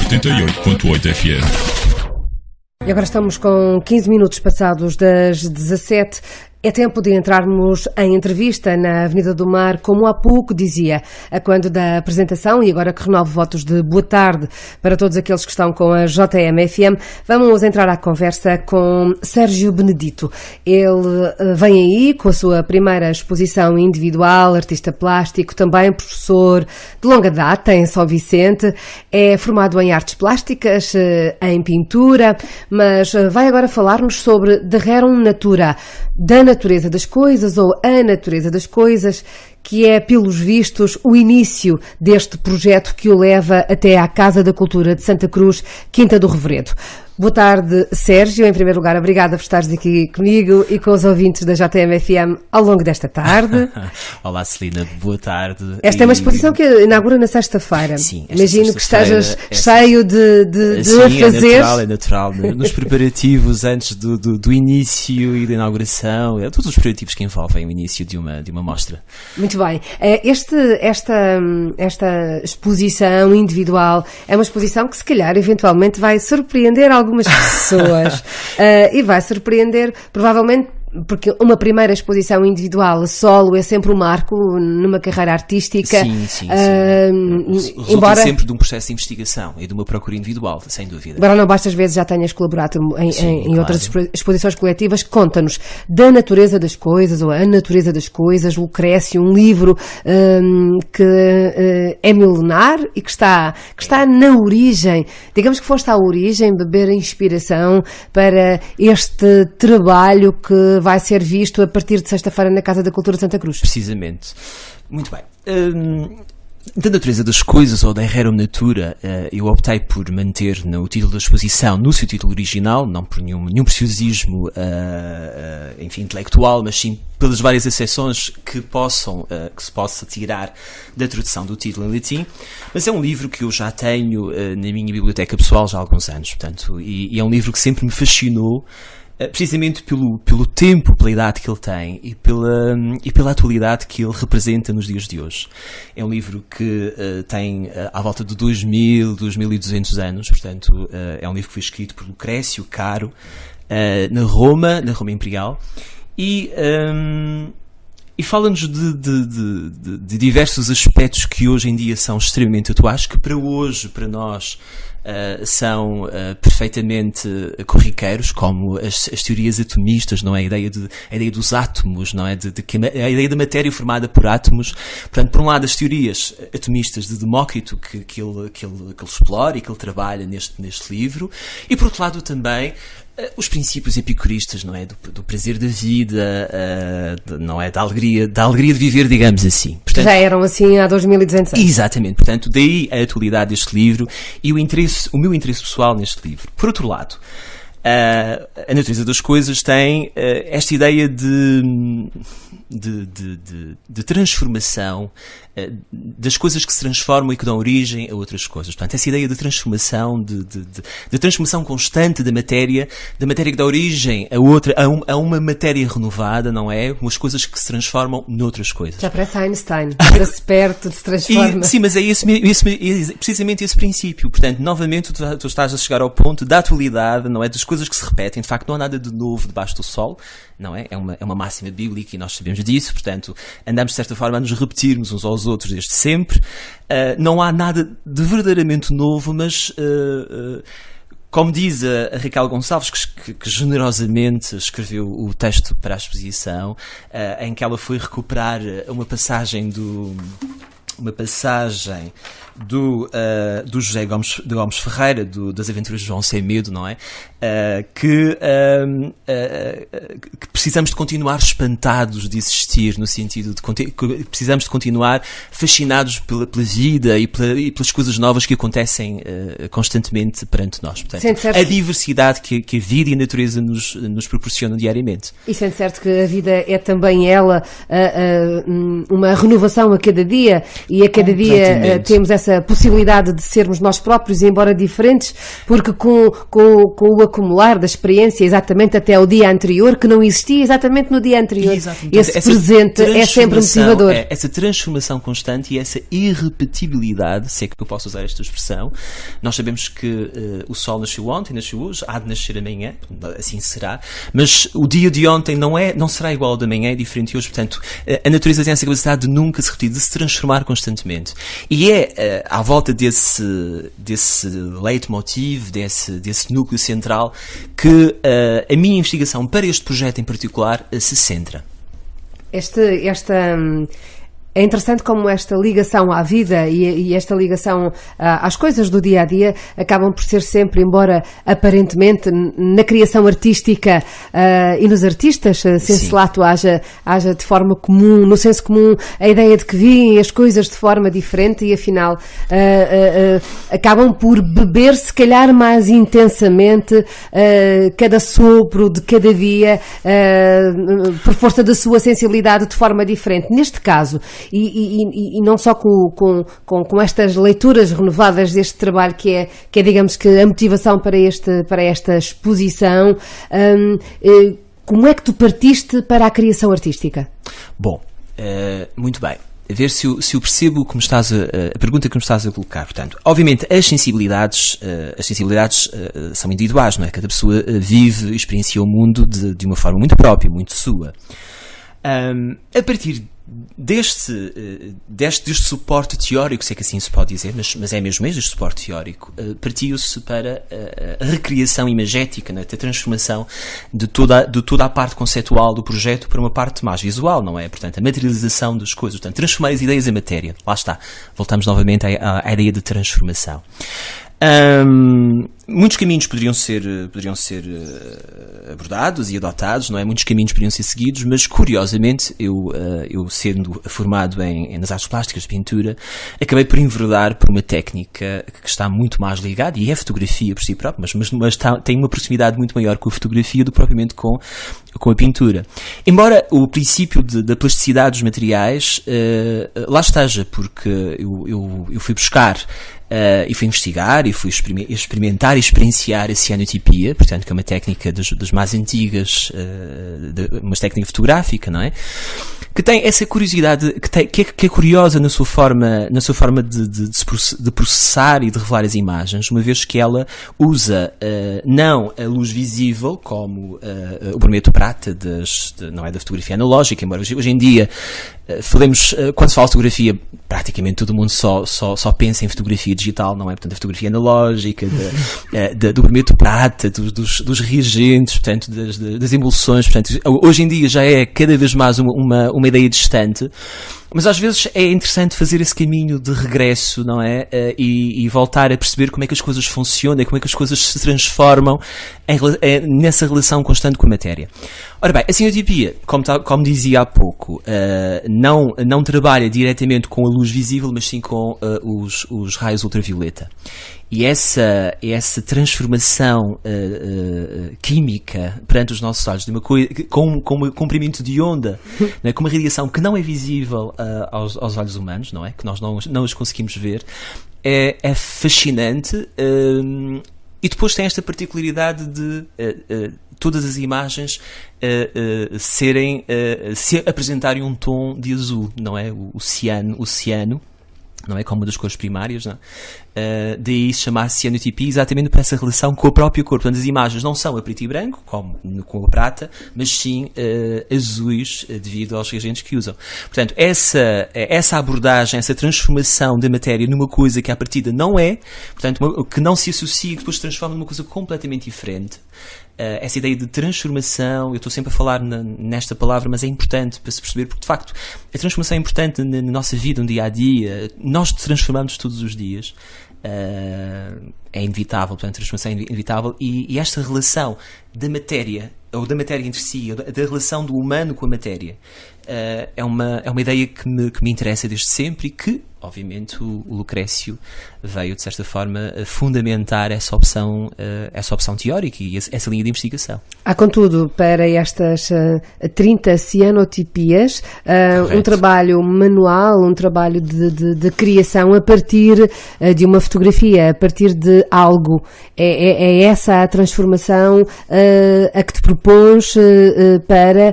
88.8 FM. E agora estamos com 15 minutos passados das 17. É tempo de entrarmos em entrevista na Avenida do Mar, como há pouco dizia, a quando da apresentação, e agora que renovo votos de boa tarde para todos aqueles que estão com a JM-FM, vamos entrar à conversa com Sérgio Benedito. Ele vem aí com a sua primeira exposição individual, artista plástico, também professor de longa data em São Vicente, é formado em artes plásticas, em pintura, mas vai agora falar-nos sobre De Rerum Natura, da natureza das coisas ou a natureza das coisas, que é, pelos vistos, o início deste projeto que o leva até à Casa da Cultura de Santa Cruz, Quinta do Revoredo. Boa tarde, Sérgio. Em primeiro lugar, obrigada por estares aqui comigo e com os ouvintes da JM-FM ao longo desta tarde. Olá, Celina. Boa tarde. Esta é uma exposição que inaugura na sexta-feira. Sim. Imagino que estejas cheio de a fazer. É natural. Nos preparativos antes do início e da inauguração, todos os preparativos que envolvem o início de uma mostra. Muito bem. Esta exposição individual é uma exposição que, se calhar, eventualmente vai surpreender algumas pessoas e vai surpreender, provavelmente, porque uma primeira exposição individual solo é sempre um marco numa carreira artística. Sim. Embora sempre de um processo de investigação e de uma procura individual, sem dúvida. Embora não bastas vezes já tenhas colaborado em claro. Outras exposições coletivas, conta-nos da natureza das coisas, ou a natureza das coisas, Lucrécio, um livro que é milenar e que está na origem, digamos que foste à origem, beber a inspiração para este trabalho que vai ser visto a partir de sexta-feira na Casa da Cultura de Santa Cruz. Precisamente. Muito bem. Da natureza das coisas, ou da Rerum Natura, eu optei por manter no título da exposição, no seu título original, não por nenhum preciosismo intelectual, mas sim pelas várias acessões que se possa tirar da tradução do título em latim. Mas é um livro que eu já tenho na minha biblioteca pessoal já há alguns anos, portanto, e é um livro que sempre me fascinou, precisamente pelo tempo, pela idade que ele tem e pela atualidade que ele representa nos dias de hoje. É um livro que tem à volta de 2.200 anos, portanto é um livro que foi escrito por Lucrécio Caro na Roma Imperial, e fala-nos de diversos aspectos que hoje em dia são extremamente atuais, que para nós são perfeitamente corriqueiros, como as teorias atomistas, não é? A ideia dos átomos, não é? A ideia da matéria formada por átomos. Portanto, por um lado, as teorias atomistas de Demócrito que ele explora e que ele trabalha neste livro, e por outro lado também os princípios epicuristas, não é? Do prazer da vida, não é? Da alegria de viver, digamos assim. Portanto, já eram assim há 2.200 anos. Exatamente. Portanto, daí a atualidade deste livro e o meu interesse pessoal neste livro. Por outro lado, a natureza das coisas tem esta ideia de transformação, das coisas que se transformam e que dão origem a outras coisas. Portanto, essa ideia de transformação, de transformação constante da matéria que dá origem a uma matéria renovada, não é? Umas coisas que se transformam noutras coisas. Já parece Einstein, para-se perto, se transforma. Sim, mas é precisamente esse princípio. Portanto, novamente, tu estás a chegar ao ponto da atualidade, não é? Das coisas que se repetem. De facto, não há nada de novo debaixo do sol, não é? É uma máxima bíblica e nós sabemos disso. Portanto, andamos de certa forma a nos repetirmos uns aos outros desde sempre. Não há nada de verdadeiramente novo, mas como diz a Raquel Gonçalves, que generosamente escreveu o texto para a exposição, em que ela foi recuperar uma passagem do José Gomes Ferreira, das Aventuras de João Sem Medo, não é? Que precisamos de continuar espantados de existir, no sentido de que precisamos de continuar fascinados pela vida e pelas coisas novas que acontecem constantemente perante nós. Portanto, a diversidade que a vida e a natureza nos proporcionam diariamente. E sente certo que a vida é também ela uma renovação a cada dia, e a cada dia temos essa essa possibilidade de sermos nós próprios, embora diferentes, porque com o acumular da experiência exatamente até o dia anterior, que não existia exatamente no dia anterior, esse presente é sempre motivador. Essa transformação constante e essa irrepetibilidade, se é que eu posso usar esta expressão. Nós sabemos que o sol nasceu ontem, nasceu hoje, há de nascer amanhã, assim será, mas o dia de ontem não será igual ao de amanhã, é diferente de hoje. Portanto, a natureza tem essa capacidade de nunca se repetir, de se transformar constantemente. E é à volta desse leitmotiv, desse núcleo central, que a minha investigação para este projeto em particular se centra. É interessante como esta ligação à vida e esta ligação às coisas do dia-a-dia acabam por ser sempre, embora aparentemente na criação artística e nos artistas, senso-lato haja de forma comum, no senso comum, a ideia de que veem as coisas de forma diferente e afinal acabam por beber se calhar mais intensamente cada sopro de cada dia por força da sua sensibilidade de forma diferente. Neste caso, e não só com estas leituras renovadas deste trabalho que é digamos que a motivação para esta exposição, como é que tu partiste para a criação artística? Bom, muito bem. A ver se eu percebo como estás a pergunta que me estás a colocar. Portanto, obviamente as sensibilidades são individuais, não é? Cada pessoa vive e experiencia o mundo de uma forma muito própria, muito sua. A partir deste suporte teórico, se é que assim se pode dizer, mas é mesmo este suporte teórico, partiu-se para a recriação imagética, né, a transformação de toda a parte conceitual do projeto para uma parte mais visual, não é? Portanto, a materialização das coisas, portanto, transformar as ideias em matéria. Lá está, voltamos novamente à ideia de transformação. Muitos caminhos poderiam ser abordados e adotados, não é? Muitos caminhos poderiam ser seguidos, mas curiosamente eu sendo formado nas artes plásticas, pintura, acabei por enveredar por uma técnica que está muito mais ligada, e é a fotografia por si própria, mas tem uma proximidade muito maior com a fotografia do que propriamente com a pintura. Embora o princípio da plasticidade dos materiais lá esteja, porque eu fui buscar e fui investigar e fui experimentar e experienciar a cianotipia, portanto, que é uma técnica das mais antigas, uma técnica fotográfica, não é? Que tem essa curiosidade, que é curiosa na sua forma de processar e de revelar as imagens, uma vez que ela usa não a luz visível, como o brometo prata não é da fotografia analógica, embora hoje em dia falemos, quando se fala de fotografia, praticamente todo mundo só pensa em fotografia digital, não é? Portanto, a fotografia analógica, do brometo prata, dos reagentes, portanto, das emulsões, portanto, hoje em dia já é cada vez mais uma ideia distante, mas às vezes é interessante fazer esse caminho de regresso, não é? E voltar a perceber como é que as coisas funcionam, como é que as coisas se transformam nessa relação constante com a matéria. Ora bem, a cianotipia, como dizia há pouco, não trabalha diretamente com a luz visível, mas sim com os raios ultravioleta. E essa transformação química perante os nossos olhos, de uma coisa, com um comprimento de onda, não é? Com uma radiação que não é visível aos olhos humanos, não é? Que nós não os conseguimos ver, é fascinante. E depois tem esta particularidade de todas as imagens se apresentarem um tom de azul, não é? O ciano, não é? Como uma das cores primárias, não é? Daí chamar-se cianotipia, exatamente por essa relação com a própria cor. Portanto, as imagens não são a preto e branco, como com a prata, mas sim azuis, devido aos reagentes que usam. Portanto, essa abordagem, essa transformação da matéria numa coisa que à partida não é, portanto, que não se associa, que depois se transforma numa coisa completamente diferente. Essa ideia de transformação, eu estou sempre a falar nesta palavra, mas é importante para se perceber, porque de facto a transformação é importante na nossa vida, no dia a dia. Nós transformamos todos os dias, é inevitável, portanto a transformação é inevitável, e esta relação da matéria, ou da matéria entre si, ou da relação do humano com a matéria, é uma ideia que me interessa desde sempre e que, obviamente, o Lucrécio veio, de certa forma, a fundamentar essa opção teórica e essa linha de investigação. Há, contudo, para estas 30 cianotipias, um trabalho manual, um trabalho de criação a partir de uma fotografia, a partir de algo. É essa a transformação a que te propões para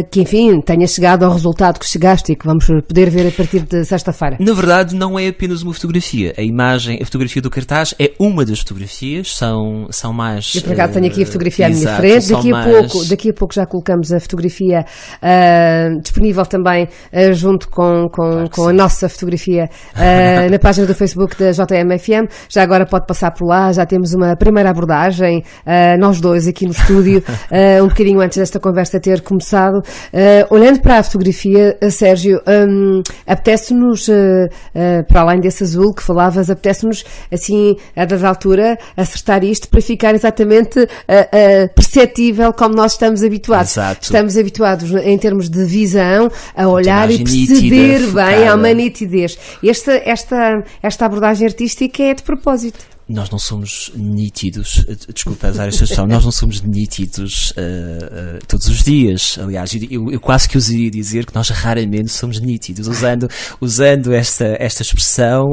que, enfim, tenha chegado ao resultado que chegaste e que vamos poder ver a partir de sexta-feira. Na verdade, não é apenas uma fotografia. A fotografia do cartaz é uma das fotografias, são mais... Eu, por acaso, tenho aqui a fotografia à minha frente. Daqui a pouco já colocamos a fotografia disponível também junto com a nossa fotografia na página do Facebook da JMFM. Já agora pode passar por lá, já temos uma primeira abordagem, nós dois aqui no estúdio, um bocadinho antes desta conversa ter começado. Olhando para a fotografia, Sérgio, apetece-nos, para além desse azul que falavas, apetece-nos, assim, a dada altura, acertar isto para ficar exatamente perceptível como nós estamos habituados. Exato. Estamos habituados, em termos de visão, a olhar e perceber nítida, bem, há uma nitidez. Esta abordagem artística é de propósito. Nós não somos nítidos, desculpa usar esta expressão, nós não somos nítidos todos os dias. Aliás, eu quase que usaria dizer que nós raramente somos nítidos, usando esta expressão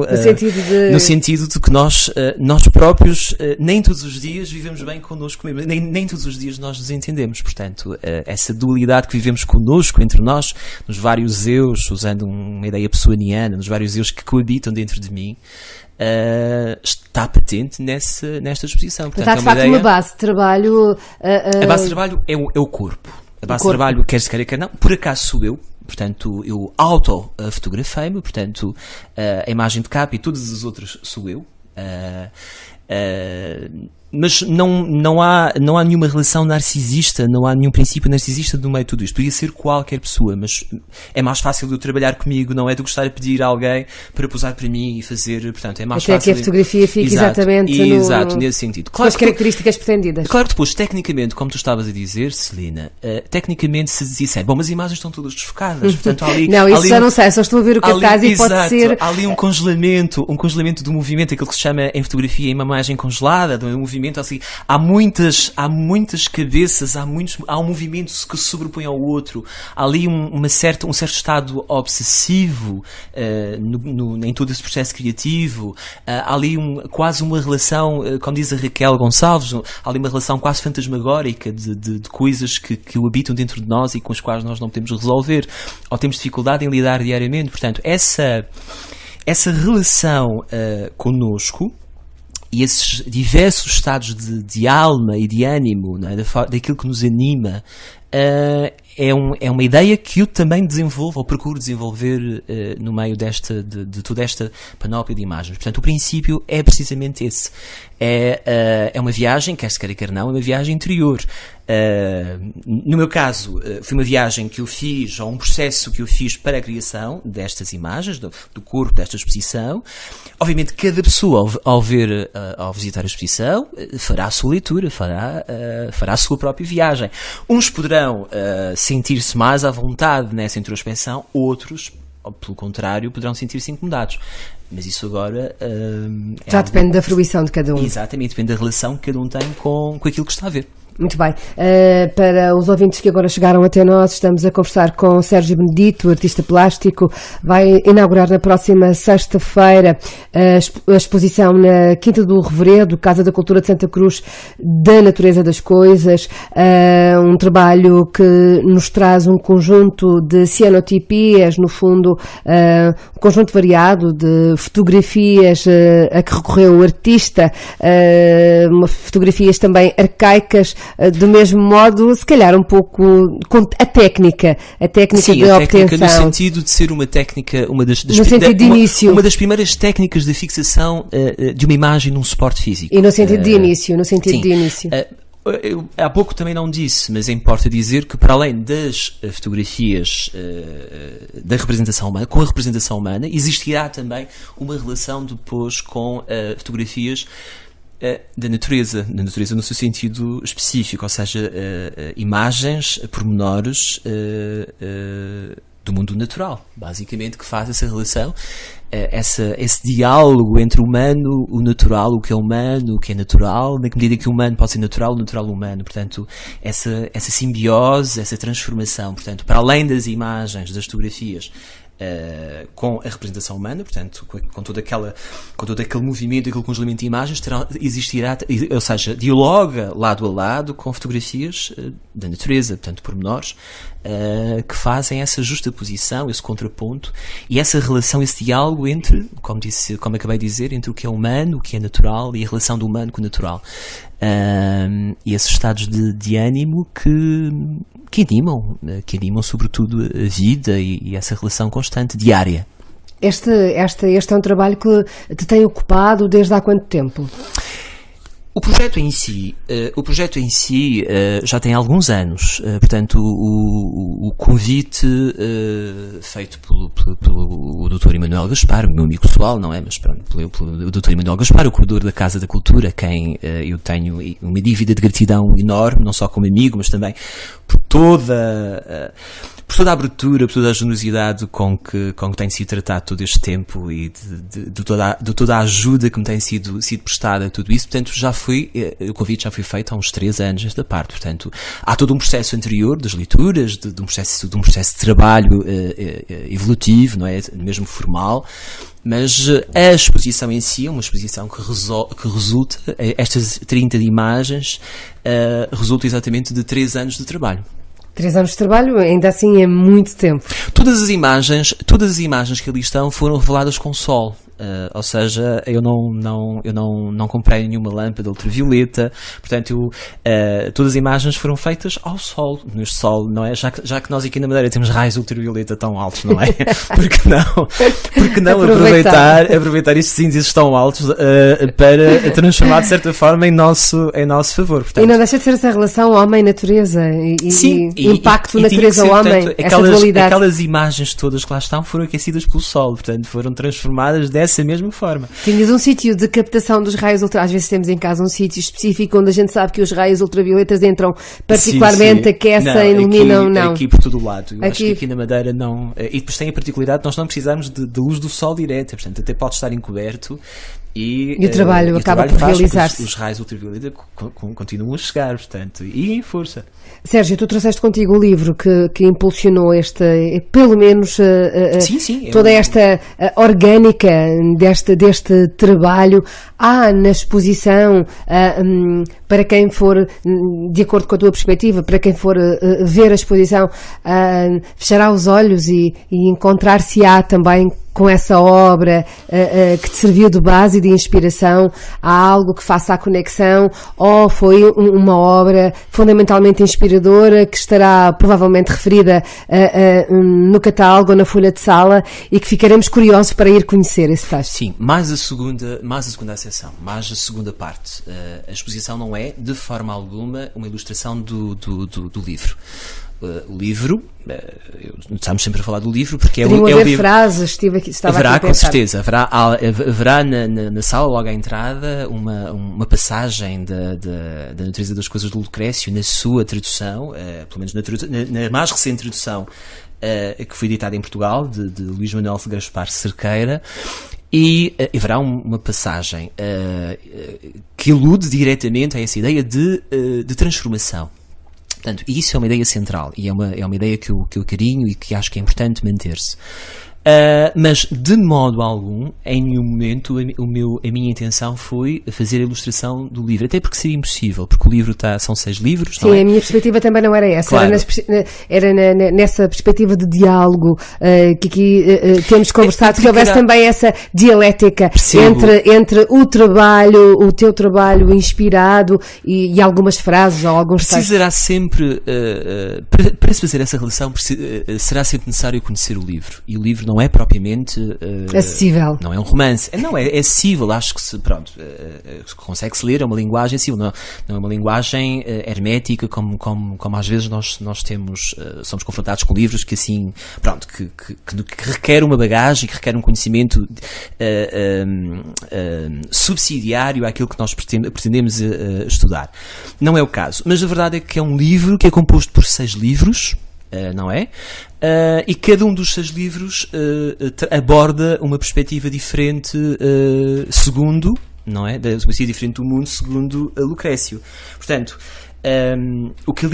no sentido de que nós próprios nem todos os dias vivemos bem connosco mesmo, nem todos os dias nós nos entendemos. Portanto, essa dualidade que vivemos connosco, entre nós, nos vários eus, usando uma ideia pessoaniana, nos vários eus que coabitam dentro de mim, está patente nesta exposição. Portanto, está de facto uma base de trabalho. A base de trabalho é o corpo. A base de trabalho, quer se quer não, por acaso sou eu. Portanto, eu auto-fotografei-me. Portanto, a imagem de capa e todas as outras sou eu. Mas não há nenhuma relação narcisista, não há nenhum princípio narcisista no meio de tudo isto. Podia ser qualquer pessoa, mas é mais fácil de eu trabalhar comigo, não é de eu gostar de pedir a alguém para posar para mim e fazer, portanto, é mais até fácil. Que a fotografia fique exatamente nesse sentido. Claro, com as características pretendidas. Claro que depois, tecnicamente, como tu estavas a dizer, Celina, tecnicamente se disser, bom, mas as imagens estão todas desfocadas, portanto, ali... Não, isso ali já não sei, só estou a ver o cartaz e pode ser... Há ali um congelamento do movimento, aquilo que se chama em fotografia uma imagem congelada, do movimento, assim, há muitas cabeças, há um movimento que se sobrepõe ao outro, há ali um certo estado obsessivo em todo esse processo criativo, há ali quase uma relação, como diz a Raquel Gonçalves, há ali uma relação quase fantasmagórica de coisas que o habitam dentro de nós e com as quais nós não podemos resolver, ou temos dificuldade em lidar diariamente. Portanto, essa relação connosco e esses diversos estados de alma e de ânimo, não é? Daquilo que nos anima, é uma ideia que eu também desenvolvo, ou procuro desenvolver no meio de toda esta panóplia de imagens. Portanto, o princípio é precisamente esse. É uma viagem, quer se queira quer não, é uma viagem interior. No meu caso, foi uma viagem que eu fiz, ou um processo que eu fiz para a criação destas imagens, do corpo desta exposição. Obviamente, cada pessoa, ao visitar a exposição, fará a sua leitura, fará a sua própria viagem. Uns poderão sentir-se mais à vontade nessa introspeção, outros, pelo contrário, poderão sentir-se incomodados. Mas isso agora já depende da fruição de cada um. Exatamente, depende da relação que cada um tem com aquilo que está a ver. Muito bem. Para os ouvintes que agora chegaram até nós, estamos a conversar com Sérgio Benedito, artista plástico. Vai inaugurar na próxima sexta-feira a exposição na Quinta do Revoredo, Casa da Cultura de Santa Cruz, da Natureza das Coisas. Um trabalho que nos traz um conjunto de cianotipias, no fundo, um conjunto variado de fotografias a que recorreu o artista, fotografias também arcaicas, do mesmo modo, se calhar um pouco com a técnica Sim, de a obtenção. Técnica no sentido de ser uma técnica, no sentido de início. Uma das primeiras técnicas de fixação de uma imagem num suporte físico. E no sentido de início, de início. Eu há pouco também não disse, mas importa dizer que para além das fotografias da representação humana, com a representação humana, existirá também uma relação depois com fotografias Da natureza no seu sentido específico, ou seja, imagens, pormenores do mundo natural, basicamente, que faz essa relação, esse diálogo entre o humano, o natural, o que é humano, o que é natural, na medida que o humano pode ser natural, o natural humano, portanto, essa simbiose, essa transformação, portanto, para além das imagens, das fotografias, com a representação humana, portanto, com todo aquele movimento, aquele congelamento de imagens, existirá, ou seja, dialoga lado a lado com fotografias da natureza, portanto, pormenores, que fazem essa justaposição, esse contraponto e essa relação, esse diálogo entre, como acabei de dizer, entre o que é humano, o que é natural e a relação do humano com o natural. E esses estados de ânimo que animam sobretudo a vida e essa relação constante, diária. Este é um trabalho que te tem ocupado desde há quanto tempo? O projeto em si já tem alguns anos, portanto o convite feito pelo Dr. Emanuel Gaspar, o meu amigo pessoal, não é, mas pelo Dr. Emanuel Gaspar, o curador da Casa da Cultura, quem eu tenho uma dívida de gratidão enorme, não só como amigo, mas também por toda a abertura, por toda a generosidade com que tem sido tratado todo este tempo e de toda a ajuda que me tem sido prestada a tudo isso. Portanto, o convite já foi feito há uns 3 anos esta parte. Portanto, há todo um processo anterior das leituras, de um processo de trabalho evolutivo, não é, mesmo formal. Mas a exposição em si é uma exposição que resulta, estas 30 imagens, resulta exatamente de 3 anos de trabalho. 3 anos de trabalho, ainda assim é muito tempo. Todas as imagens que ali estão foram reveladas com sol. Ou seja, eu não comprei nenhuma lâmpada ultravioleta, portanto todas as imagens foram feitas ao sol, neste sol, não é? Já que nós aqui na Madeira temos raios ultravioleta tão altos, não é? Porque não aproveitar estes índices tão altos para transformar de certa forma em nosso favor. Portanto, e não deixa de ser essa relação homem-natureza e impacto natureza-homem, essa dualidade. Aquelas imagens todas que lá estão foram aquecidas pelo sol, portanto foram transformadas dessa mesma forma. Tinhas um sítio de captação dos raios ultravioletas. Às vezes temos em casa um sítio específico onde a gente sabe que os raios ultravioletas entram particularmente, aquecem, iluminam, não. Aqui por todo o lado. Eu acho que aqui na Madeira não. E depois tem a particularidade de nós não precisamos de luz do sol direta, portanto até pode estar encoberto. E o trabalho acaba por realizar-se. Os raios ultravioleta continuam a chegar, portanto, e em força. Sérgio, tu trouxeste contigo o livro que impulsionou pelo menos toda esta orgânica deste trabalho. Há na exposição, para quem for, de acordo com a tua perspectiva, para quem for ver a exposição, fechará os olhos e encontrar-se-á também com essa obra que te serviu de base e de inspiração. Há algo que faça a conexão, ou foi uma obra fundamentalmente inspiradora que estará provavelmente referida no catálogo ou na folha de sala e que ficaremos curiosos para ir conhecer esse texto? Sim, mais a segunda acessão, mais a segunda parte. A exposição não é, de forma alguma, uma ilustração do livro. O livro, estamos sempre a falar do livro porque é o livro. Frases, haverá, aqui a com certeza, haverá na sala, logo à entrada, uma passagem da natureza das coisas do Lucrécio, na sua tradução, pelo menos na mais recente tradução que foi editada em Portugal, de Luís Manuel Gaspar Cerqueira. E haverá uma passagem que alude diretamente a essa ideia de transformação. Portanto, isso é uma ideia central e é uma ideia que eu carinho e que acho que é importante manter-se. Mas, de modo algum, em nenhum momento a minha intenção foi fazer a ilustração do livro, até porque seria impossível, porque o livro são 6 livros. Sim, não é? A minha perspectiva também não era essa, claro. Era nessa perspectiva de diálogo que aqui temos conversado, que houvesse também essa dialética entre o teu trabalho inspirado e algumas frases ou alguns textos. Precisará sempre, para se fazer essa relação, será sempre necessário conhecer o livro, e o livro não não é propriamente acessível. Não é um romance. Não, é acessível. Acho que consegue-se ler, é uma linguagem acessível. Não é uma linguagem hermética, como às vezes nós temos, somos confrontados com livros que assim, pronto, que requer uma bagagem, que requer um conhecimento subsidiário àquilo que nós pretendemos estudar. Não é o caso. Mas a verdade é que é um livro que é composto por 6 livros, não é? E cada um dos 6 livros aborda uma perspectiva diferente segundo, não é? Da perspectiva diferente do mundo segundo Lucrécio. Portanto, o que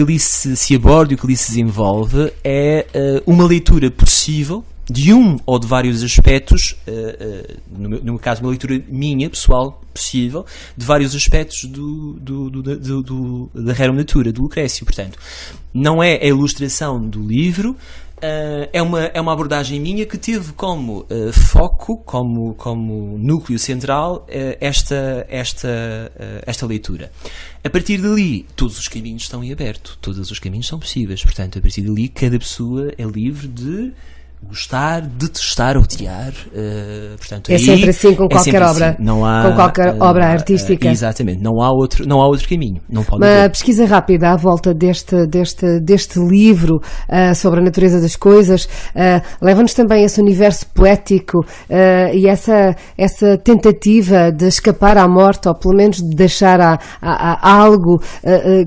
ali se aborda e o que ali se desenvolve é uma leitura possível de um ou de vários aspectos, no meu caso uma leitura minha, pessoal, possível, de vários aspectos da Rerum Natura, do Lucrécio. Portanto, não é a ilustração do livro, é uma abordagem minha que teve como foco, como núcleo central, esta leitura. A partir dali, todos os caminhos estão em aberto, todos os caminhos são possíveis. Portanto, a partir dali, cada pessoa é livre de gostar, detestar, odiar. Portanto, é sempre assim com qualquer obra, assim. Não há, com qualquer obra artística. Exatamente, não há outro caminho. Não pode Uma haver. pesquisa rápida à volta deste livro sobre a natureza das coisas leva-nos também a esse universo poético e essa tentativa de escapar à morte, ou pelo menos de deixar a algo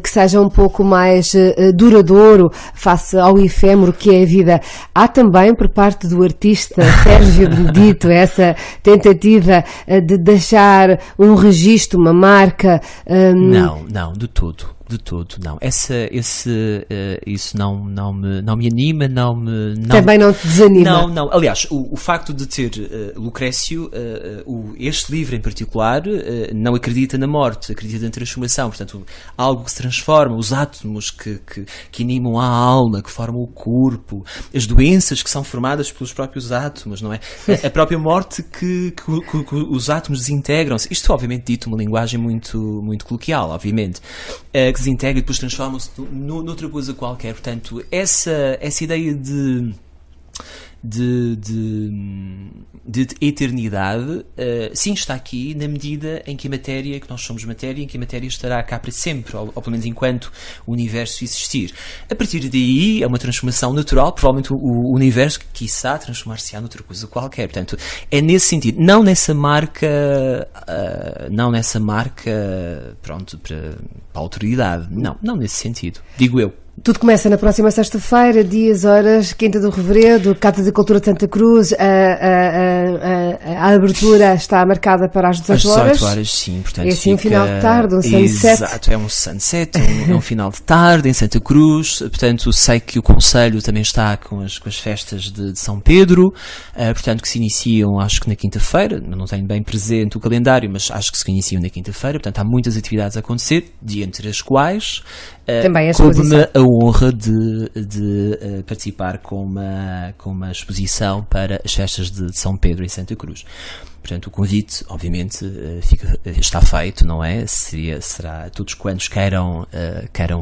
que seja um pouco mais duradouro face ao efêmero que é a vida. Há também, por parte do artista Sérgio Benedito, essa tentativa de deixar um registro, uma marca? Não, de todo, não. Isso não me anima, Também não te desanima? Não. Aliás, o facto de ter Lucrécio, este livro em particular, não acredita na morte, acredita na transformação. Portanto, algo que se transforma, os átomos que animam a alma, que formam o corpo, as doenças que são formadas pelos próprios átomos, não é? A própria morte que os átomos desintegram-se. Isto, obviamente, dito uma linguagem muito, muito coloquial, obviamente, que desintegra e depois transformam-se noutra coisa qualquer. Portanto, essa ideia de eternidade, sim, está aqui na medida em que que nós somos matéria, em que a matéria estará cá para sempre, ou pelo menos enquanto o universo existir. A partir daí é uma transformação natural, provavelmente o universo, quiçá, transformar-se-á noutra coisa qualquer. Portanto, é nesse sentido, não nessa marca, pronto, para a autoridade, não nesse sentido, digo eu. Tudo começa na próxima sexta-feira, dias, horas, Quinta do Reveredo, Casa de Cultura de Santa Cruz. A abertura está marcada para as 18 horas. Às 18 horas, sim. Portanto, é assim um final de tarde, um sunset. Exato, é um sunset, é um final de tarde em Santa Cruz. Portanto, sei que o Conselho também está com as festas de São Pedro, portanto, que se iniciam, acho que na quinta-feira. Não tenho bem presente o calendário, mas acho que se iniciam na quinta-feira. Portanto, há muitas atividades a acontecer, de entre as quais também a exposição. Coube-me a honra de participar com uma exposição para as festas de São Pedro em Santa Cruz. Portanto, o convite, obviamente, está feito, não é? Será todos quantos queiram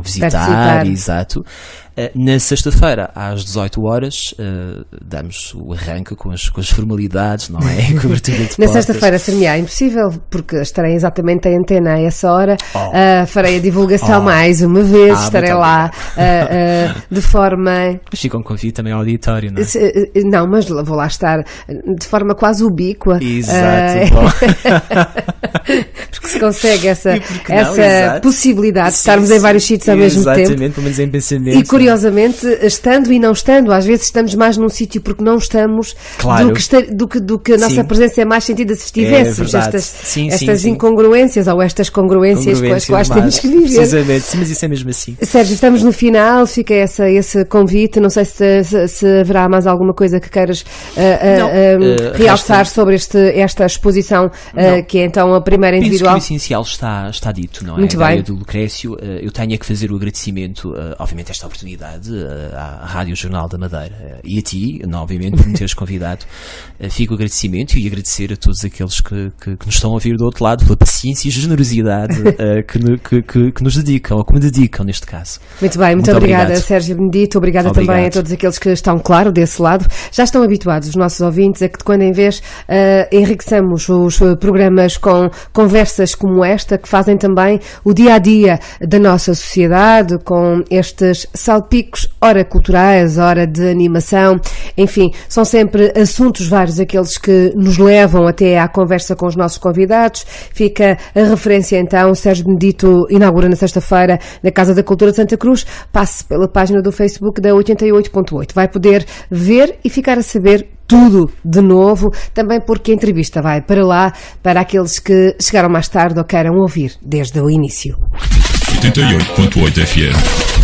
visitar. Exato. Na sexta-feira, às 18 horas, damos o arranque com as formalidades, não é? A cobertura de Na portas. sexta-feira seria impossível, porque estarei exatamente em antena a essa hora. Farei a divulgação mais uma vez, estarei lá de forma... Mas fica um convite também ao auditório, não é? Não, mas vou lá estar de forma quase ubíqua. Exato. Porque se consegue essa exato. possibilidade de estarmos em vários sítios ao mesmo tempo. Exatamente, pelo menos em pensamento. E curiosamente, estando e não estando, às vezes estamos mais num sítio porque não estamos, claro, do que a nossa presença é mais sentida se estivéssemos. Estas incongruências ou estas congruências com as quais temos que viver. Precisamente, sim, mas isso é mesmo assim. Sérgio, estamos no final, fica esse convite. Não sei se haverá mais alguma coisa que queiras realçar sobre esta exposição, que é então a primeira individual. essencial está dito, não é? Muito a ideia bem. do Lucrécio, eu tenho que fazer o agradecimento, obviamente, esta oportunidade à Rádio Jornal da Madeira e a ti, obviamente, por me teres convidado. Fico o agradecimento e agradecer a todos aqueles que nos estão a ouvir do outro lado pela paciência e generosidade que nos dedicam, ou que me dedicam neste caso. Muito bem, muito obrigada, Sérgio Benedito. Obrigada também a todos aqueles que estão, claro, desse lado. Já estão habituados os nossos ouvintes a que de quando em vez enriqueçamos os programas com conversas como esta, que fazem também o dia-a-dia da nossa sociedade, com estes salpicos, ora culturais, ora de animação. Enfim, são sempre assuntos vários aqueles que nos levam até à conversa com os nossos convidados. Fica a referência então, Sérgio Benedito inaugura na sexta-feira na Casa da Cultura de Santa Cruz. Passe pela página do Facebook da 88.8. Vai poder ver e ficar a saber tudo de novo, também porque a entrevista vai para lá, para aqueles que chegaram mais tarde ou queiram ouvir desde o início. 88.8 FM